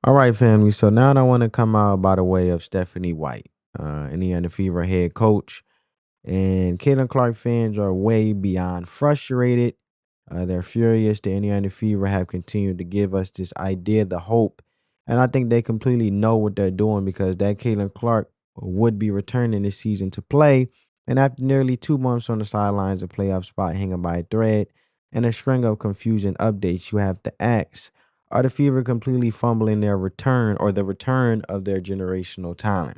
All right, family. So now I want to come out by the way of Stephanie White, Indiana Fever head coach. And Caitlin Clark fans are way beyond frustrated. They're furious. The Indiana Fever have continued to give us this idea, the hope. And I think they completely know what they're doing because that Caitlin Clark would be returning this season to play. And after nearly 2 months on the sidelines, a playoff spot hanging by a thread, and a string of confusing updates, you have to ask, are the Fever completely fumbling their return or the return of their generational talent?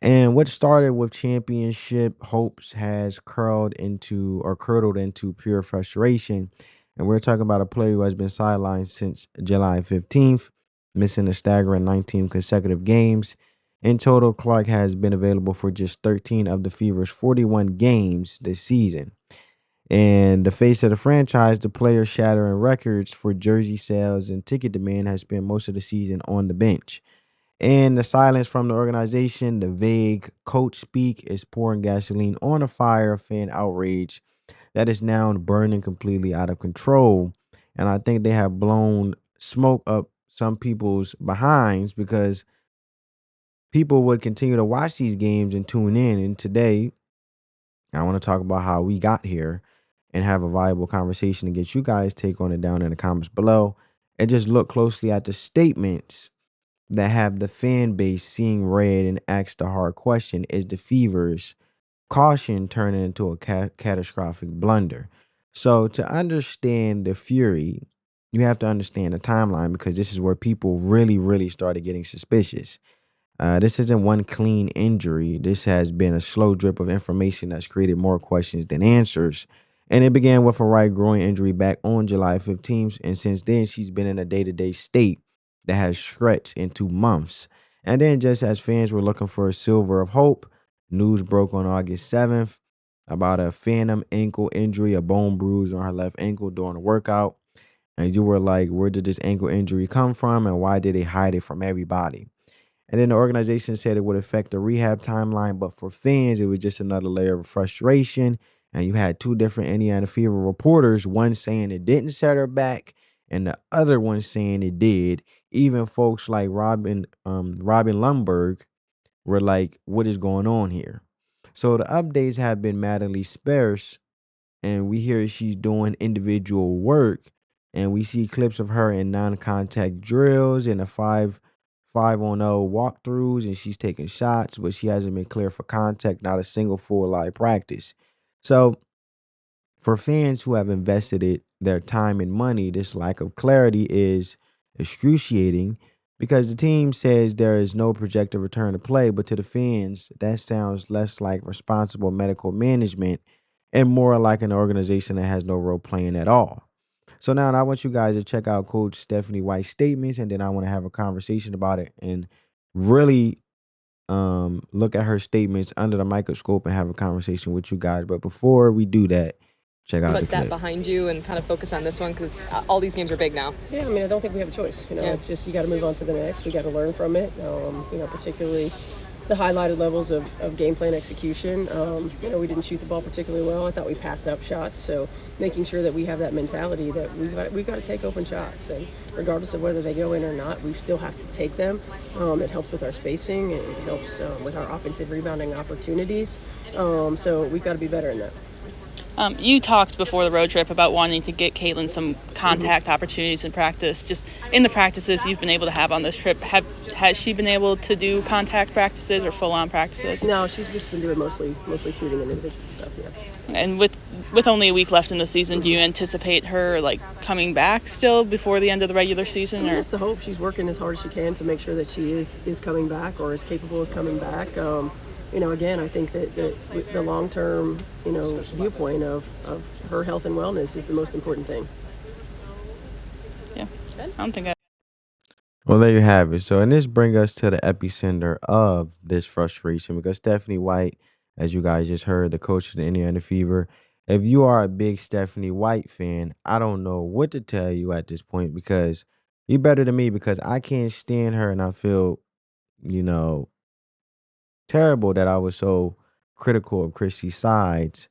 And what started with championship hopes has curled into or curdled into pure frustration. And we're talking about a player who has been sidelined since July 15th, missing a staggering 19 consecutive games. In total, Clark has been available for just 13 of the Fever's 41 games this season. And the face of the franchise, the player shattering records for jersey sales and ticket demand, has spent most of the season on the bench. And the silence from the organization, the vague coach speak, is pouring gasoline on a fire of fan outrage that is now burning completely out of control. And I think they have blown smoke up some people's behinds because people would continue to watch these games and tune in. And today, I want to talk about how we got here and have a viable conversation and get you guys' take on it down in the comments below. And just look closely at the statements that have the fan base seeing red and ask the hard question: is the Fever's caution turning into a catastrophic blunder? So to understand the fury, you have to understand the timeline because this is where people really, really started getting suspicious. This isn't one clean injury. This has been a slow drip of information that's created more questions than answers. And it began with a right groin injury back on July 15th. And since then, she's been in a day to day state that has stretched into months. And then, just as fans were looking for a silver of hope, news broke on August 7th about a phantom ankle injury, a bone bruise on her left ankle during a workout. And you were like, where did this ankle injury come from? And why did they hide it from everybody? And then the organization said it would affect the rehab timeline, but for fans, it was just another layer of frustration. And you had two different Indiana Fever reporters, one saying it didn't set her back, and the other one saying it did. Even folks like Robin Lundberg were like, "What is going on here?" So the updates have been madly sparse, and we hear she's doing individual work, and we see clips of her in non-contact drills and a five on 0 walkthroughs, and she's taking shots, but she hasn't been clear for contact, not a single full live practice. So for fans who have invested their time and money, this lack of clarity is excruciating because the team says there is no projected return to play, but to the fans, that sounds less like responsible medical management and more like an organization that has no role playing at all. So now I want you guys to check out Coach Stephanie White's statements, and then I want to have a conversation about it and really look at her statements under the microscope and have a conversation with you guys. But before we do that, check out the Put that clip. behind you and kind of focus on this one because all these games are big now. Yeah, I mean, I don't think we have a choice. Yeah. It's just you got to move on to the next. We got to learn from it. Particularly the highlighted levels of game plan execution. We didn't shoot the ball particularly well. I thought we passed up shots. So making sure that we have that mentality that we've got to take open shots, and regardless of whether they go in or not, we still have to take them. It helps with our spacing. It helps with our offensive rebounding opportunities. So we've got to be better in that. You talked before the road trip about wanting to get Caitlin some contact opportunities in practice. Just in the practices you've been able to have on this trip, has she been able to do contact practices or full-on practices? No, she's just been doing mostly shooting and individual stuff, yeah. And with only a week left in the season, do you anticipate her coming back still before the end of the regular season? Or? That's the hope. She's working as hard as she can to make sure that she is coming back or is capable of coming back. Again, I think that the long-term, viewpoint of her health and wellness is the most important thing. Yeah, I don't think Well, there you have it. So, and this brings us to the epicenter of this frustration because Stephanie White, as you guys just heard, the coach of the Indiana Fever. If you are a big Stephanie White fan, I don't know what to tell you at this point because you're better than me because I can't stand her and I feel, you know, terrible that I was so critical of Chrissy's sides,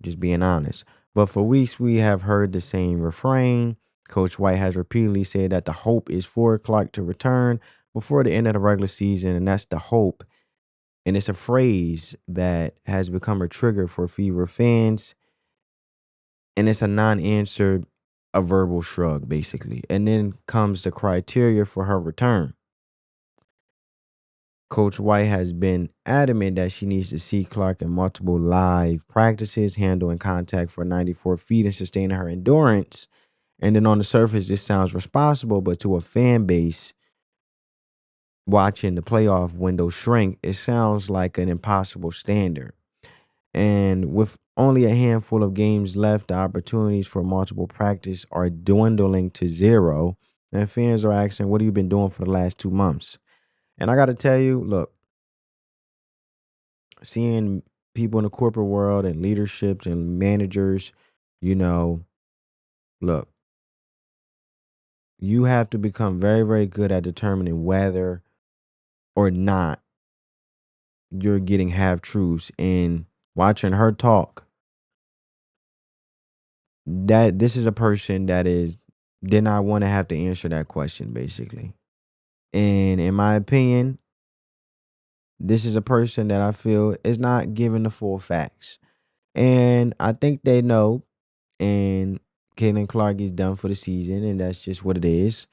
just being honest. But for weeks, we have heard the same refrain. Coach White has repeatedly said that the hope is for Clark to return before the end of the regular season, and that's the hope. And it's a phrase that has become a trigger for Fever fans, and it's a non-answer, a verbal shrug, basically. And then comes the criteria for her return. Coach White has been adamant that she needs to see Clark in multiple live practices, handling contact for 94 feet and sustaining her endurance. And then on the surface, this sounds responsible, but to a fan base watching the playoff window shrink, it sounds like an impossible standard. And with only a handful of games left, the opportunities for multiple practice are dwindling to zero. And fans are asking, what have you been doing for the last 2 months? And I got to tell you, look, seeing people in the corporate world and leaderships and managers, you know, look, you have to become very, very good at determining whether or not you're getting half truths. And watching her talk, that this is a person that did not want to have to answer that question, basically. And in my opinion, this is a person that I feel is not giving the full facts. And I think they know. And Caitlin Clark is done for the season, and that's just what it is.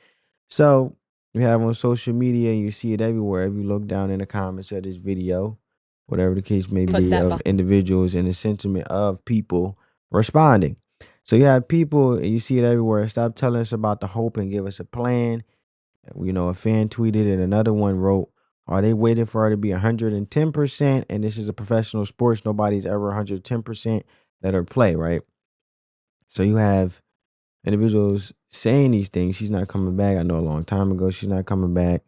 So you have on social media, and you see it everywhere. If you look down in the comments of this video, whatever the case may be, of individuals and the sentiment of people responding. So you have people, and you see it everywhere. Stop telling us about the hope and give us a plan. A fan tweeted and another one wrote, are they waiting for her to be 110%? And this is a professional sports. Nobody's ever 110%. Let her play, right? So you have individuals saying these things. She's not coming back. I know a long time ago she's not coming back.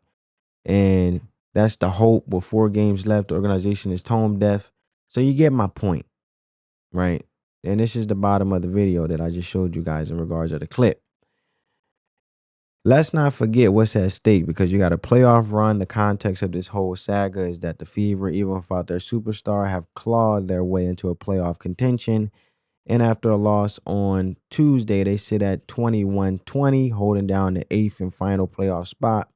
And that's the hope. With 4 games left, the organization is tone deaf. So you get my point, right? And this is the bottom of the video that I just showed you guys in regards to the clip. Let's not forget what's at stake, because you got a playoff run. The context of this whole saga is that the Fever, even without their superstar, have clawed their way into a playoff contention. And after a loss on Tuesday, they sit at 21-20, holding down the 8th and final playoff spot.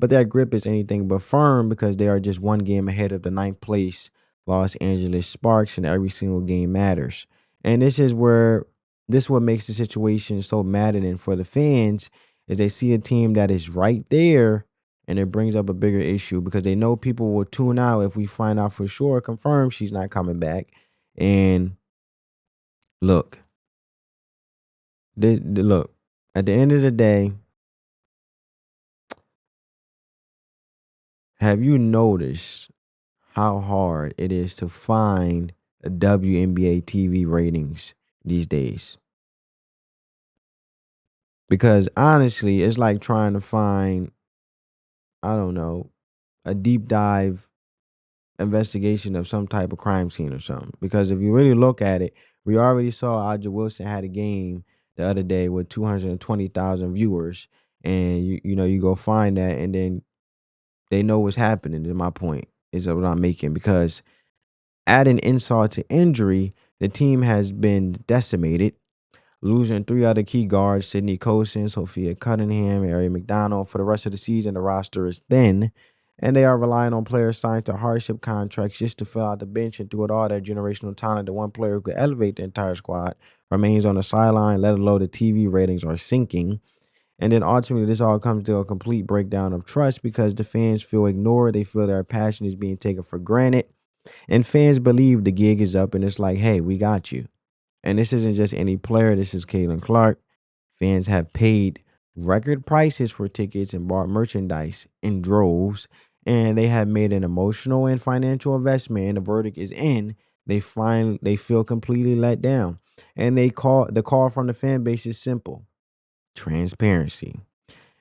But their grip is anything but firm, because they are just 1 game ahead of the 9th place Los Angeles Sparks, and every single game matters. And this is what makes the situation so maddening for the fans, is they see a team that is right there, and it brings up a bigger issue, because they know people will tune out if we find out for sure, confirm she's not coming back. And look, look, at the end of the day, have you noticed how hard it is to find a WNBA TV ratings these days? Because honestly, it's like trying to find, I don't know, a deep dive investigation of some type of crime scene or something. Because if you really look at it, we already saw Aja Wilson had a game the other day with 220,000 viewers, and you go find that, and then they know what's happening. And my point is what I'm making, because adding insult to injury, the team has been decimated, losing 3 other key guards, Sydney Colson, Sophia Cunningham, Ari McDonald. For the rest of the season, the roster is thin, and they are relying on players signed to hardship contracts just to fill out the bench. And through it all, that generational talent, the one player who could elevate the entire squad, remains on the sideline. Let alone the TV ratings are sinking. And then ultimately, this all comes to a complete breakdown of trust, because the fans feel ignored. They feel their passion is being taken for granted. And fans believe the gig is up, and it's like, hey, we got you. And this isn't just any player. This is Caitlin Clark. Fans have paid record prices for tickets and bought merchandise in droves. And they have made an emotional and financial investment, and the verdict is in. They feel completely let down. And the call from the fan base is simple: transparency.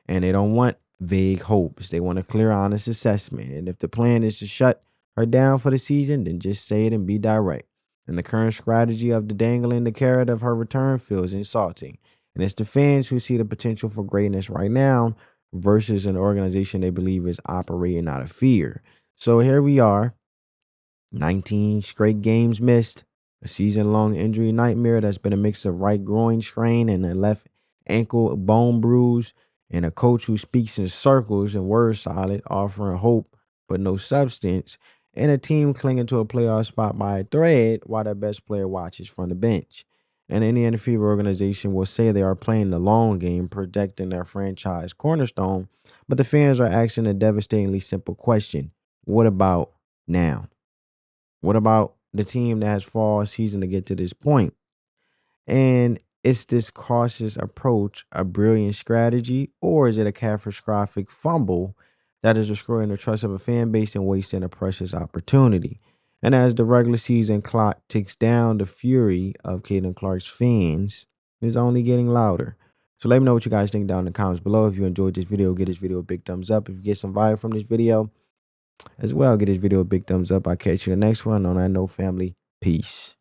And they don't want vague hopes. They want a clear, honest assessment. And if the plan is to shut her down for the season, then just say it and be direct. And the current strategy of the dangling the carrot of her return feels insulting. And it's the fans who see the potential for greatness right now versus an organization they believe is operating out of fear. So here we are, 19 straight games missed, a season-long injury nightmare that's been a mix of right groin strain and a left ankle bone bruise, and a coach who speaks in circles and word solid, offering hope but no substance, and a team clinging to a playoff spot by a thread while their best player watches from the bench. And any NFL organization will say they are playing the long game, protecting their franchise cornerstone, but the fans are asking a devastatingly simple question: what about now? What about the team that has fought all season to get to this point? And is this cautious approach a brilliant strategy, or is it a catastrophic fumble that is destroying the trust of a fan base and wasting a precious opportunity? And as the regular season clock ticks down, the fury of Caitlin Clark's fans is only getting louder. So let me know what you guys think down in the comments below. If you enjoyed this video, give this video a big thumbs up. If you get some value from this video as well, give this video a big thumbs up. I'll catch you in the next one. On that note, family, peace.